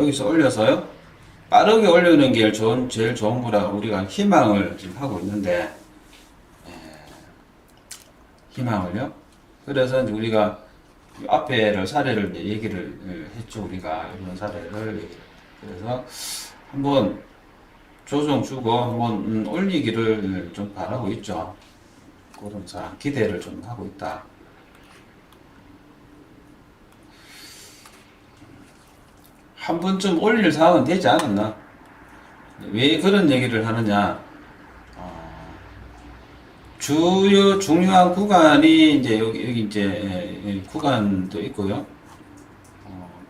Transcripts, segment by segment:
여기서 올려서요. 빠르게 올리는 게 제일 좋은 거라 우리가 희망을 지금 하고 있는데, 희망을요. 그래서 이제 우리가 앞에를 사례를 이제 얘기를 했죠. 우리가 이런 사례를. 그래서 한번 조정 주고 한번 올리기를 좀 바라고 있죠. 그런 사 기대를 좀 하고 있다. 한 번쯤 올릴 상황은 되지 않았나? 왜 그런 얘기를 하느냐? 주요 중요한 구간이 이제 여기 이제 구간도 있고요.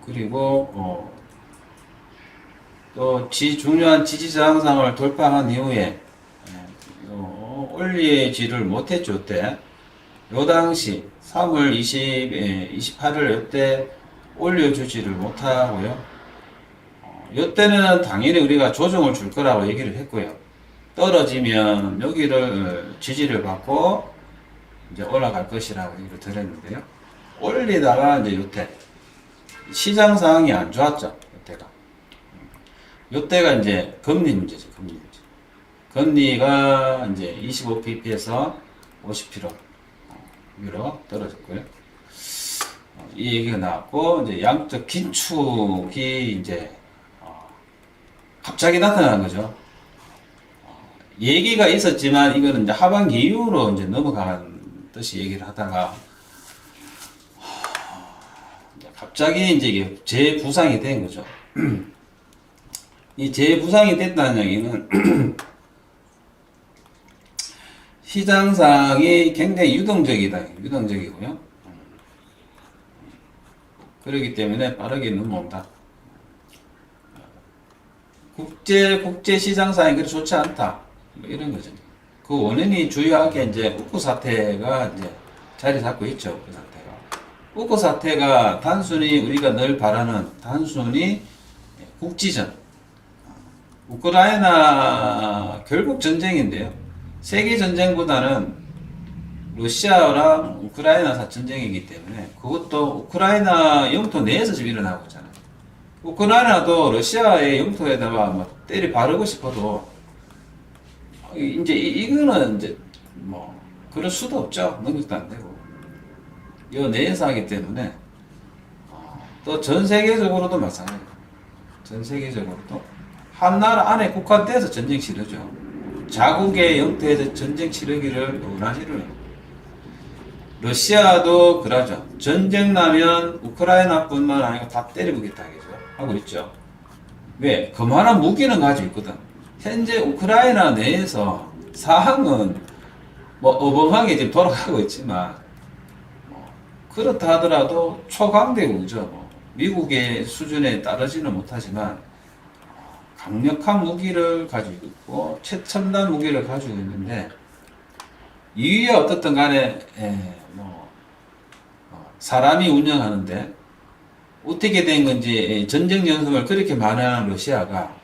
그리고 또 중요한 지지 저항상을 돌파한 이후에 올리지를 못했죠. 그때 요 당시 3월 28일 이때 올려주지를 못하고요. 이때는 당연히 우리가 조정을 줄 거라고 얘기를 했고요. 떨어지면 여기를 지지를 받고 이제 올라갈 것이라고 얘기를 드렸는데요. 올리다가 이제 요때 시장 상황이 안 좋았죠. 요때가 이제 금리 문제죠. 금리 문제. 금리가 이제 25pp에서 50% 위로 떨어졌고요. 이 얘기가 나왔고 이제 양적 긴축이 이제 갑자기 나타난 거죠. 얘기가 있었지만 이거는 이제 하반기 이후로 이제 넘어가는 듯이 얘기를 하다가 갑자기 이제 이게 재부상이 된 거죠. 이 재부상이 됐다는 얘기는 시장상이 굉장히 유동적이다. 유동적이고요. 그렇기 때문에 빠르게 넘어온다. 국제 시장상이 그렇게 좋지 않다. 뭐 이런 거죠. 그 원인이 주요하게 이제 우크 사태가 이제 자리 잡고 있죠. 우크 사태가. 우크 사태가 단순히 우리가 늘 바라는 단순히 국지전. 우크라이나 결국 전쟁인데요. 세계 전쟁보다는 러시아랑 우크라이나 전쟁이기 때문에 그것도 우크라이나 영토 내에서 지금 일어나고 있잖아요. 우크라이나도 러시아의 영토에다가 뭐 때리 바르고 싶어도 이제 이거는 이제 뭐 그럴 수도 없죠. 능력도 안 되고 이 내에서 하기 때문에 또 전 세계적으로도 마찬가지예요. 전 세계적으로도 한 나라 안에 국한돼서 전쟁 치르죠. 자국의 영토에서 전쟁 치르기를 원하지를 러시아도 그러죠. 전쟁 나면 우크라이나뿐만 아니고 다 때려보겠다 하고 있죠. 왜? 그만한 무기는 가지고 있거든. 현재 우크라이나 내에서 상황은 뭐 어벙하게 지금 돌아가고 있지만 그렇다 하더라도 초강대국이죠. 미국의 수준에 따르지는 못하지만 강력한 무기를 가지고 있고 최첨단 무기를 가지고 있는데 이유야 어떻든 간에 사람이 운영하는데 어떻게 된 건지 전쟁 연습을 그렇게 많이 하는 러시아가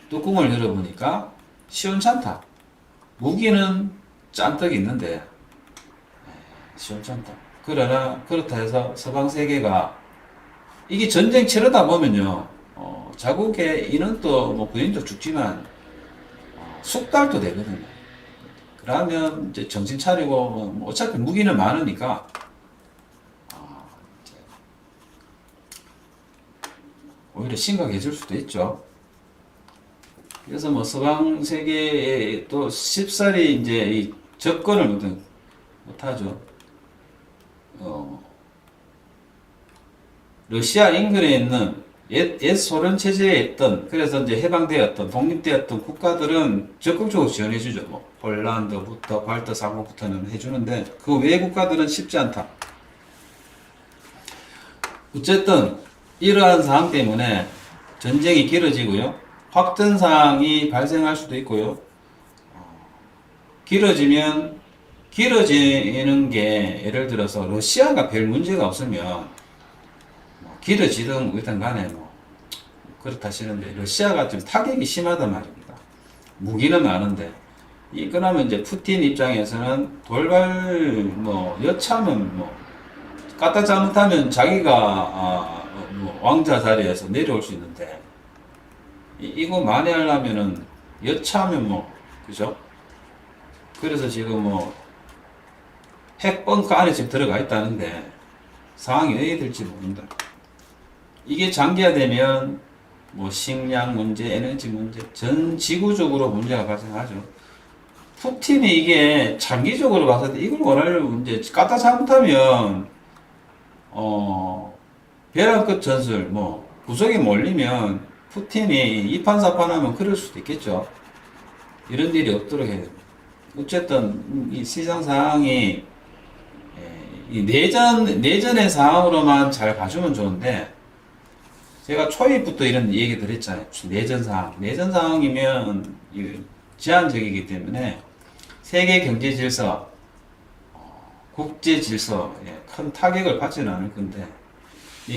뚜껑을 열어보니까 시원찮다. 무기는 짠떡 있는데 시원찮다. 그러나 그렇다 해서 서방 세계가 이게 전쟁 치르다 보면요 자국의 인원도 뭐 군인도 죽지만 숙달도 되거든요. 그러면 이제 정신 차리고 뭐 어차피 무기는 많으니까 오히려 심각해질 수도 있죠. 그래서 뭐 서방 세계에 또 쉽사리 이제 이 접근을 못하죠. 러시아 인근에 있는 옛 소련 체제에 있던 그래서 이제 해방되었던 독립되었던 국가들은 적극적으로 지원해주죠. 뭐 폴란드부터 발트 삼국부터는 해주는데 그 외 국가들은 쉽지 않다. 어쨌든 이러한 상황 때문에 전쟁이 길어지고요. 확전상이 발생할 수도 있고요. 길어지는 게 예를 들어서 러시아가 별 문제가 없으면 길어지든 뭐든 간에 뭐 그렇다 하시는데 러시아가 좀 타격이 심하단 말입니다. 무기는 많은데 그러면 이제 푸틴 입장에서는 돌발 뭐 여차하면 뭐 까딱 잘못하면 자기가 뭐 왕자 자리에서 내려올 수 있는데 이거 만회하려면은 여차하면 뭐, 그죠? 그래서 지금 뭐 핵벙커 안에 지금 들어가 있다는데 상황이 어떻게 될지 모른다. 이게 장기화되면 뭐 식량 문제, 에너지 문제, 전 지구적으로 문제가 발생하죠. 푸틴이 이게 장기적으로 봤을 때 이걸 원하려면 이제 까딱 잘못하면 벼랑 끝 전술 뭐 구석에 몰리면 푸틴이 이판사판하면 그럴 수도 있겠죠. 이런 일이 없도록 해야 됩니다. 어쨌든 이 시장 상황이 이 내전의 상황으로만 잘 봐주면 좋은데 제가 초입부터 이런 얘기 드렸잖아요. 내전 상황. 내전 상황이면 제한적이기 때문에 세계 경제 질서, 국제 질서에 큰 타격을 받지는 않을 건데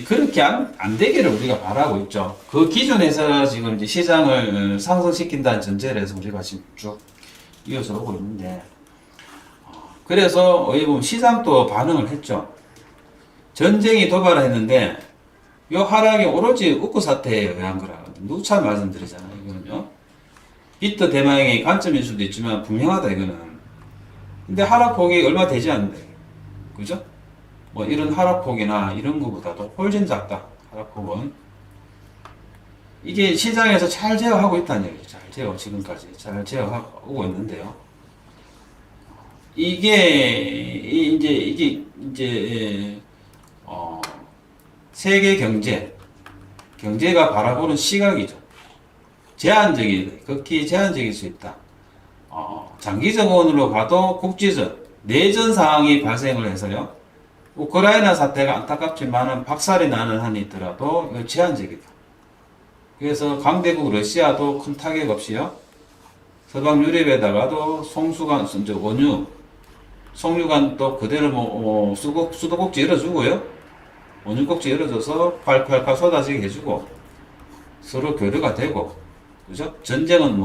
그렇게 안 되기를 우리가 바라고 있죠. 그 기준에서 지금 이제 시장을 상승시킨다는 전제를 해서 우리가 지금 쭉 이어서 오고 있는데 그래서 어디 보면 시장도 반응을 했죠. 전쟁이 도발했는데 이 하락이 오로지 우크 사태에 의한 거라거든요. 누차 말씀드리잖아요. 이거는요. 비트 대망의 관점일 수도 있지만 분명하다 이거는. 근데 하락폭이 얼마 되지 않는데, 그죠? 뭐 이런 하락폭이나 이런 거보다도 훨씬 작다. 하락폭은 이게 시장에서 잘 제어하고 있다는 얘기죠. 잘 제어 지금까지 잘 제어하고 있는데요. 이게 세계 경제가 바라보는 시각이죠. 극히 제한적일 수 있다. 장기적으로 가도 국지전, 내전 상황이 발생을 해서요. 우크라이나 사태가 안타깝지만은 박살이 나는 한이 있더라도 이거 제한적이다. 그래서 강대국 러시아도 큰 타격 없이요. 서방 유럽에다가도 송유관도 그대로 수도꼭지 열어주고요. 원유꼭지 열어줘서 팔팔팔 쏟아지게 해주고 서로 교류가 되고, 그죠? 전쟁은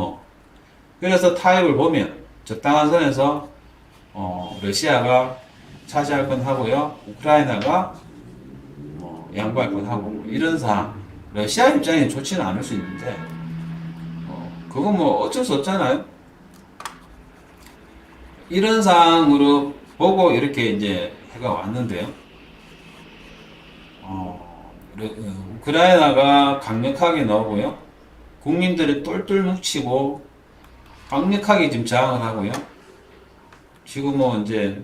그래서 타협을 보면 적당한 선에서 러시아가 차지할 건 하고요. 우크라이나가 양보할 건 하고 이런 상황. 러시아 입장에 좋지는 않을 수 있는데 그건 어쩔 수 없잖아요. 이런 상황으로 보고 이렇게 이제 해가 왔는데요. 우크라이나가 강력하게 나오고요. 국민들이 똘똘 뭉치고 강력하게 지금 저항을 하고요. 지금 이제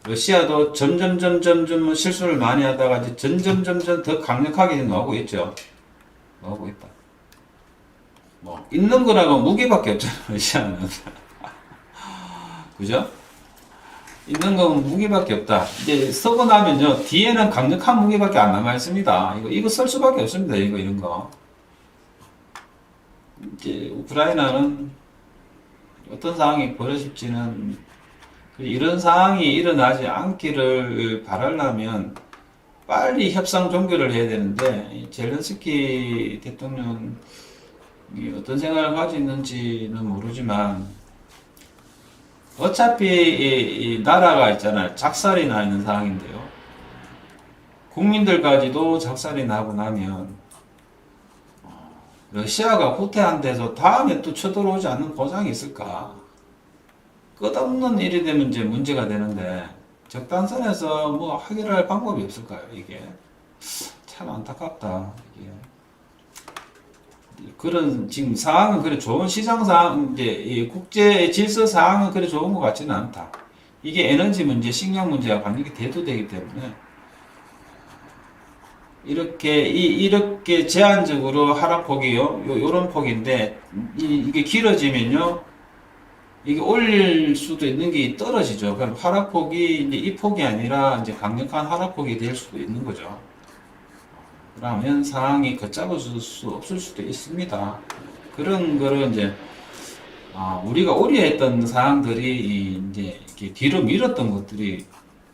러시아도 점점 실수를 많이 하다가 이제 점점 더 강력하게 나오고 있죠. 나오고 있다. 있는 거라고 무기밖에 없잖아, 러시아는. 그죠? 있는 건 무기밖에 없다. 이제 쓰고 나면요, 뒤에는 강력한 무기밖에 안 남아 있습니다. 이거 쓸 수밖에 없습니다. 이런 거. 이제 우크라이나는 어떤 상황이 벌어질지는 이런 상황이 일어나지 않기를 바라려면 빨리 협상 종결을 해야 되는데 젤렌스키 대통령이 어떤 생각을 가지고 있는지는 모르지만 어차피 이 나라가 있잖아요. 작살이 나 있는 상황인데요. 국민들까지도 작살이 나고 나면 러시아가 후퇴한 데서 다음에 또 쳐들어오지 않는 보장이 있을까? 끝없는 일이 되면 이제 문제가 되는데 적당선에서 해결할 방법이 없을까요? 이게 참 안타깝다. 이게 그런 지금 상황은 그래 좋은 시장 상황 이제 이 국제 질서 상황은 그래 좋은 것 같지는 않다. 이게 에너지 문제, 식량 문제와 관계가 대두되기 때문에 이렇게 제한적으로 하락폭이요, 요런 폭인데 이게 길어지면요. 이게 올릴 수도 있는 게 떨어지죠. 그럼 하락폭이 이제 이 폭이 아니라 이제 강력한 하락폭이 될 수도 있는 거죠. 그러면 상황이 걷잡아줄 수 없을 수도 있습니다. 그런 거를 이제 우리가 우려했던 사항들이 이제 이렇게 뒤로 밀었던 것들이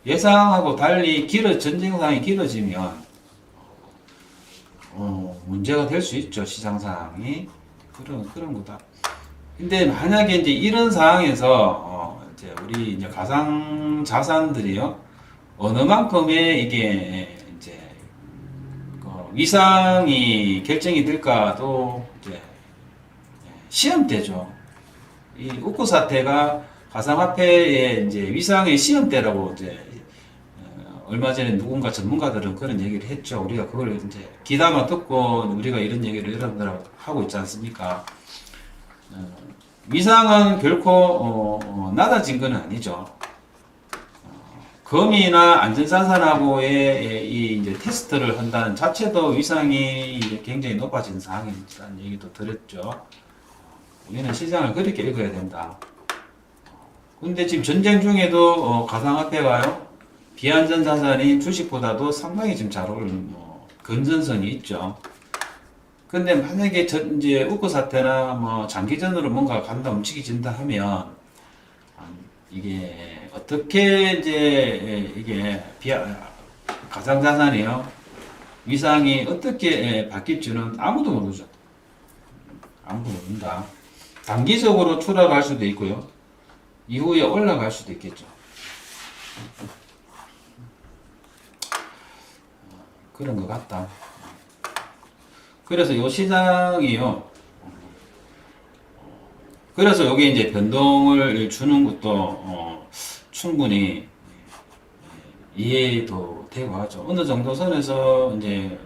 예상하고 달리 전쟁 상황이 길어지면 문제가 될 수 있죠. 시장 상황이 그런 거다. 근데 만약에 이제 이런 상황에서 이제 우리 이제 가상 자산들이요 어느 만큼의 이게 이제 위상이 결정이 될까도 이제 시험대죠. 이 우크 사태가 가상화폐의 이제 위상의 시험대라고 이제 얼마 전에 누군가 전문가들은 그런 얘기를 했죠. 우리가 그걸 이제 귀담아 듣고 우리가 이런 얘기를 여러분들하고 하고 있지 않습니까? 위상은 결코 낮아진 건 아니죠. 금이나 안전자산하고의 이 이제 테스트를 한다는 자체도 위상이 이제 굉장히 높아진 상황이라는 얘기도 들었죠. 우리는 시장을 그렇게 읽어야 된다. 근데 지금 전쟁 중에도 가상화폐가요, 비안전자산이 주식보다도 상당히 지금 잘 오르는 건전성이 있죠. 근데 만약에 이제 우크 사태나 뭐 장기전으로 뭔가 간다 움직여진다 하면 이게 어떻게 이제 이게 가상자산이요 위상이 어떻게 바뀔지는 아무도 모르죠. 아무도 모른다. 단기적으로 추락할 수도 있고요. 이후에 올라갈 수도 있겠죠. 그런 것 같다. 그래서 이 시장이요. 그래서 여기 이제 변동을 주는 것도 충분히 이해도 되고 하죠. 어느 정도 선에서 이제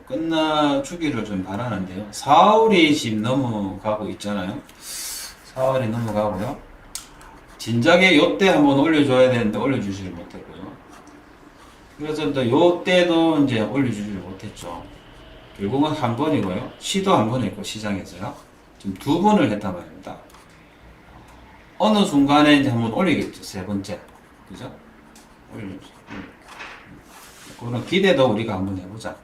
끝나주기를 좀 바라는데요. 4월이 지금 넘어가고 있잖아요. 4월이 넘어가고요. 진작에 요때 한번 올려줘야 되는데 올려주지를 못했고요. 그래서 또 요때도 이제 올려주지를 못했죠. 결국은 한 번이고요. 시도 한 번 했고 시장에서요. 지금 두 번을 했단 말입니다. 어느 순간에 이제 한번 올리겠죠. 세 번째. 그죠? 올려주죠. 그런 기대도 우리가 한번 해보자.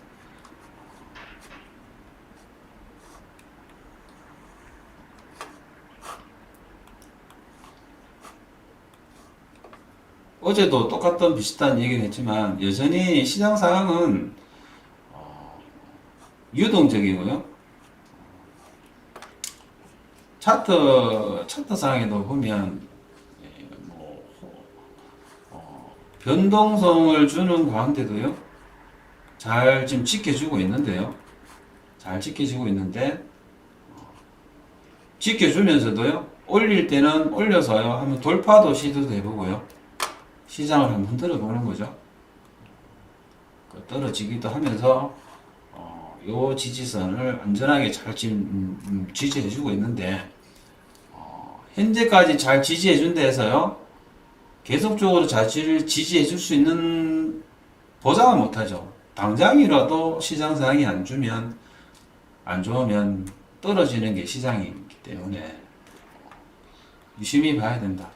어제도 똑같던 비슷한 얘기를 했지만 여전히 시장 상황은 유동적이고요. 차트 상에도 보면 변동성을 주는 가운데도요. 잘 지금 지켜주고 있는데요. 잘 지켜주고 있는데 지켜주면서도요. 올릴 때는 올려서요. 한번 돌파도 시도도 해보고요. 시장을 한번 흔들어보는 거죠. 떨어지기도 하면서 요 지지선을 안전하게 잘 지금 지지해주고 있는데 현재까지 잘 지지해준 데에서요. 계속적으로 잘 지지해줄 수 있는 보장은 못하죠. 당장이라도 시장 상황이 안 좋으면 떨어지는 게 시장이기 때문에 유심히 봐야 된다.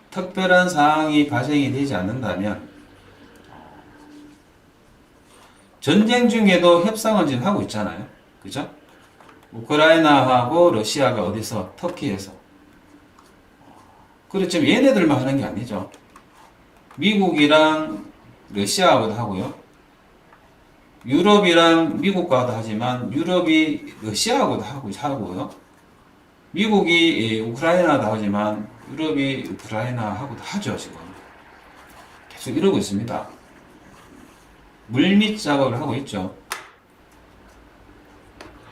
특별한 상황이 발생이 되지 않는다면 전쟁 중에도 협상을 지금 하고 있잖아요. 그죠? 우크라이나하고 러시아가 어디서? 터키에서. 그렇죠. 지금 얘네들만 하는 게 아니죠. 미국이랑 러시아하고도 하고요. 유럽이랑 미국과도 하지만 유럽이 러시아하고도 하고요. 미국이 우크라이나도 하지만 유럽이 우크라이나하고도 하죠. 지금 계속 이러고 있습니다. 물밑 작업을 하고 있죠.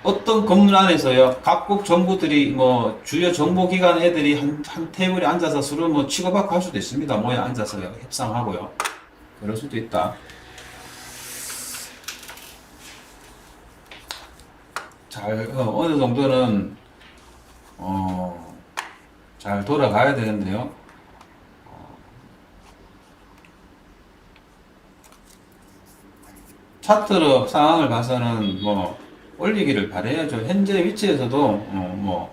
어떤 건물 안에서요, 각국 정부들이 주요 정보기관 애들이 한 테이블에 앉아서 서로 치고받고 할 수도 있습니다. 모여 앉아서요, 협상하고요. 그럴 수도 있다. 어느 정도는, 잘 돌아가야 되는데요. 차트로 상황을 봐서는 올리기를 바라야죠. 현재 위치에서도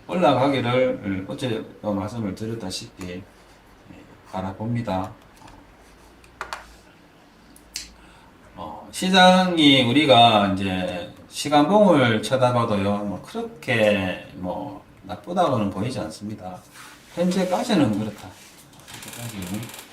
올라가기를 어제 말씀을 드렸다시피 바라봅니다. 시장이 우리가 이제 시간봉을 쳐다봐도요 그렇게 나쁘다고는 보이지 않습니다. 현재까지는 그렇다. 현재까지는.